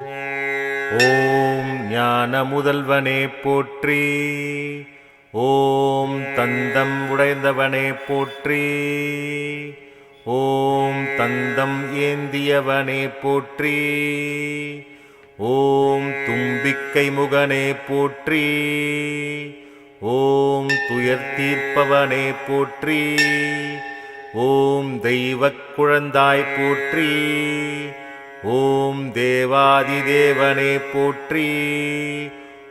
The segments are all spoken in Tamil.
ஓம் ஞான முதல்வனே போற்றி. ஓம் தந்தம் உடைந்தவனே போற்றி. ஓம் தந்தம் ஏந்தியவனே போற்றி. ஓம் தும்பிக்கை முகனே போற்றி. ஓம் துயர் தீர்ப்பவனே போற்றி. ஓம் தெய்வக் குழந்தாய் போற்றி. ஓம் தேவாதிதேவனே போற்றி.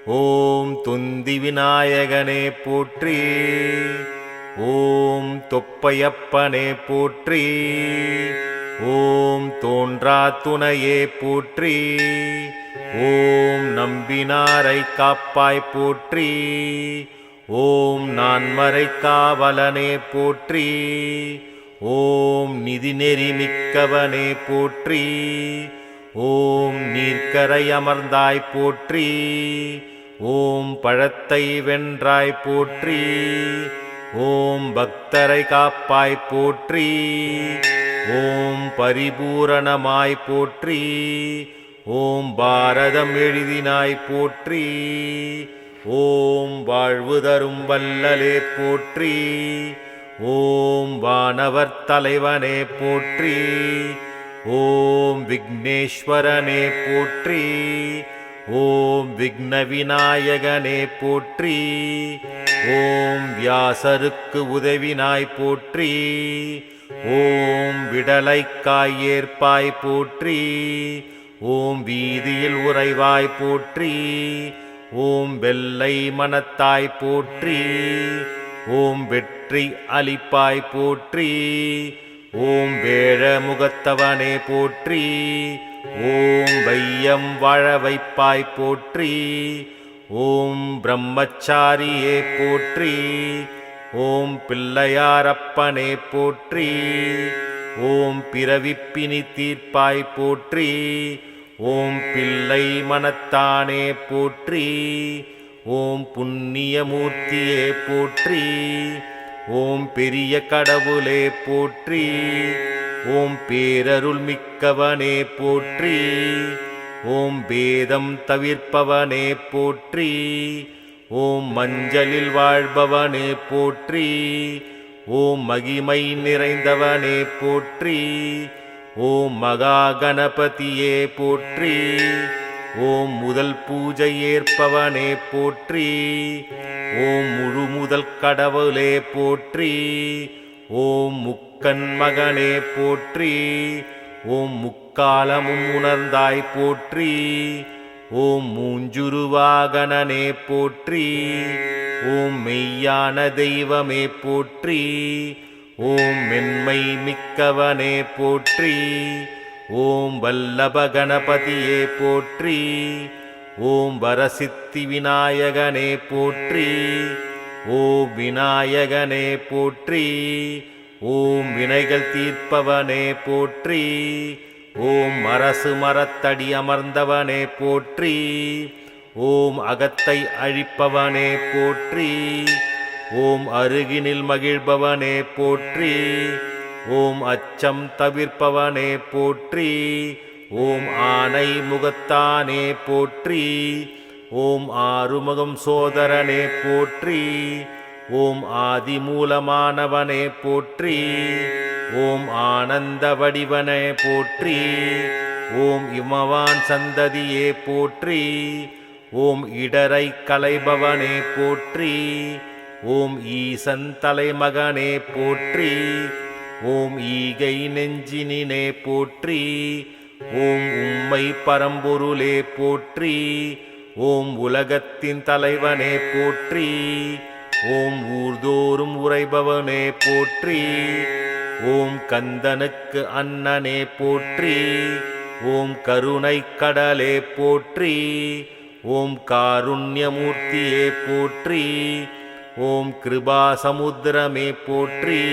ஓம் துந்தி விநாயகனே போற்றி. ஓம் தொப்பையப்பனே போற்றி. ஓம் தோன்றா துணையே போற்றி. ஓம் நம்பினாரை காப்பாய் போற்றி. ஓம் நான்மறை காவலனே போற்றி. ஓம் நிதிநெறி மிக்கவனே போற்றி. ஓம் நீர்க்கரை அமர்ந்தாய் போற்றி. ஓம் பழத்தை வென்றாய் போற்றி. ஓம் பக்தரை காப்பாய் போற்றி. ஓம் பரிபூரணமாய் போற்றி. ஓம் பாரதம் எழுதினாய் போற்றி. ஓம் வாழ்வு தரும் வல்லலே போற்றி. ஓம் வானவர் தலைவனே போற்றி. ஓம் விக்னேஸ்வரனே போற்றி. ஓம் விக்ன விநாயகனே போற்றி. ஓம் வியாசருக்கு உதவினாய் போற்றி. ஓம் விடலைக்காய் ஏற்பாய் போற்றி. ஓம் வீதியில் உறைவாய் போற்றி. ஓம் வெள்ளை மனத்தாய் போற்றி. ஓம் வெற்றி அளிப்பாய் போற்றி. ஓம் வேழ முகத்தவனே போற்றி. ஓம் வையம் வாழ வைப்பாய் போற்றி. ஓம் பிரம்மச்சாரியே போற்றி. ஓம் பிள்ளையாரப்பனே போற்றி. ஓம் பிறவிப்பினி தீர்ப்பாய் போற்றி. ஓம் பிள்ளை மனத்தானே போற்றி. ஓம் புண்ணியமூர்த்தியே போற்றி. ஓம் பெரிய கடவுளே போற்றி. ஓம் பேரருள் மிக்கவனே போற்றி. ஓம் பேதம் தவிர்ப்பவனே போற்றி. ஓம் மஞ்சளில் வாழ்பவனே போற்றி. ஓம் மகிமை நிறைந்தவனே போற்றி. ஓம் மகா கணபதியே போற்றி. ஓம் முதல் பூஜை ஏற்பவனே போற்றி. ஓம் முழு முதல் கடவுளே போற்றி. ஓம் முக்கண் மகனே போற்றி. ஓம் முக்காலமும் உணர்ந்தாய் போற்றி. ஓம் மூஞ்சுருவாகனனே போற்றி. ஓம் மெய்யான தெய்வமே போற்றி. ஓம் மென்மை மிக்கவனே போற்றி. ஓம் வல்லப கணபதியே போற்றி. ஓம் வரசித்தி விநாயகனே போற்றி. ஓம் விநாயகனே போற்றி. ஓம் வினைகள் தீர்ப்பவனே போற்றி. ஓம் அரசு மரத்தடி அமர்ந்தவனே போற்றி. ஓம் அகத்தை அழிப்பவனே போற்றி. ஓம் அருகினில் மகிழ்பவனே போற்றி. ஓம் அச்சம் தவிர்ப்பவனே போற்றி. ஓம் ஆனை முகத்தானே போற்றி. ஓம் ஆறுமுகம் சோதரனே போற்றி. ஓம் ஆதிமூலமானவனே போற்றி. ஓம் ஆனந்த வடிவனே போற்றி. ஓம் இமவான் சந்ததியே போற்றி. ஓம் இடரை களைபவனே போற்றி. ஓம் ஈசன் தலைமகனே போற்றி. ஓம் ஈகை நெஞ்சினினே போற்றி. ஓம் உம்மை பரம்பொருளே போற்றி. ஓம் உலகத்தின் தலைவனே போற்றி. ஓம் ஊர்தோறும் உறைபவனே போற்றி. ஓம் கந்தனுக்கு அண்ணனே போற்றி. ஓம் கருணை கடலே போற்றி. ஓம் காருண்யமூர்த்தியே போற்றி. ஓம் கிருபா சமுத்திரமே போற்றி.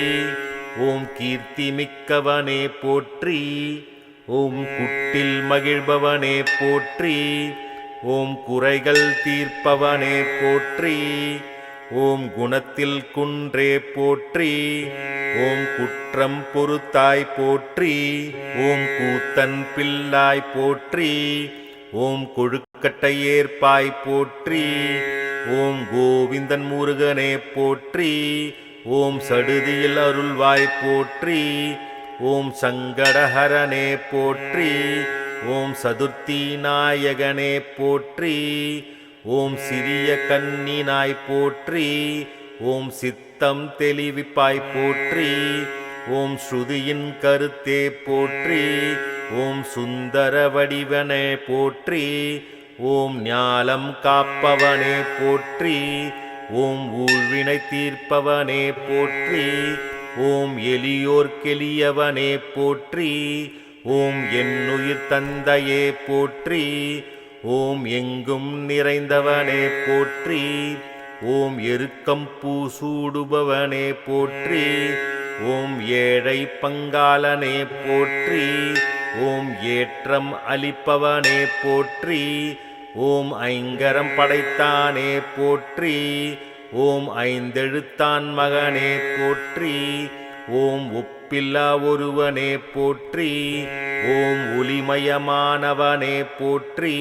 ஓம் கீர்த்தி மிக்கவனே போற்றி. ஓம் குட்டில் மகிழ்பவனே போற்றி. ஓம் குறைகள் தீர்ப்பவனே போற்றி. ஓம் குணத்தில் குன்றே போற்றி. ஓம் குற்றம் பொறுத்தாய் போற்றி. ஓம் கூத்தன் பிள்ளாய் போற்றி. ஓம் கொழுக்கட்டை ஏற்பாய் போற்றி. ஓம் கோவிந்தன் முருகனே போற்றி. ஓம் சடுதியில் அருள்வாய் போற்றி. ஓம் சங்கடஹரனே போற்றி. ஓம் சதுர்த்தி நாயகனே போற்றி. ஓம் சிறிய கண்ணினாய் போற்றி. ஓம் சித்தம் தெளிவிப்பாய் போற்றி. ஓம் ஸ்ருதியின் கருத்தே போற்றி. ஓம் சுந்தர வடிவனே போற்றி. ஓம் ஞாலம் காப்பவனே போற்றி. ஓம் ஊழ்வினை தீர்ப்பவனே போற்றி. ஓம் எளியோர்க்கெளியவனே போற்றி. ஓம் என்னுயிர் தந்தையே போற்றி. ஓம் எங்கும் நிறைந்தவனே போற்றி. ஓம் எருக்கம் பூசூடுபவனே போற்றி. ஓம் ஏழை பங்காளனே போற்றி. ஓம் ஏற்றம் அளிப்பவனே போற்றி. ஓம் ஐங்கரம் படைத்தானே போற்றி. ஓம் ஐந்தெழுத்தான் மகனே போற்றி. ஓம் ஒப்பில்லா ஒருவனே போற்றி. ஓம் ஒளிமயமானவனே போற்றி.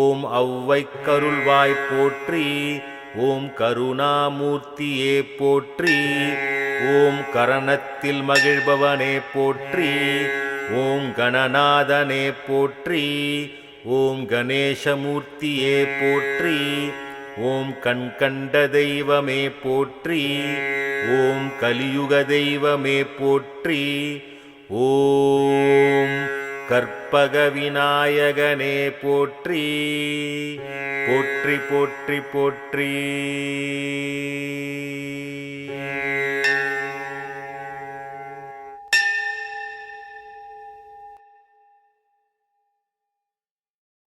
ஓம் ஔவைக் கருள்வாய் போற்றி. ஓம் கருணாமூர்த்தியே போற்றி. ஓம் கரணத்தில் மகிழ்பவனே போற்றி. ஓம் கணநாதனே போற்றி. ஓம் கணேசமூர்த்தியே போற்றி. ஓம் கண்கண்ட தெய்வமே போற்றி. ஓம் கலியுக தெய்வமே போற்றி. ஓம் கற்பக விநாயகனே போற்றி. போற்றி போற்றி போற்றி.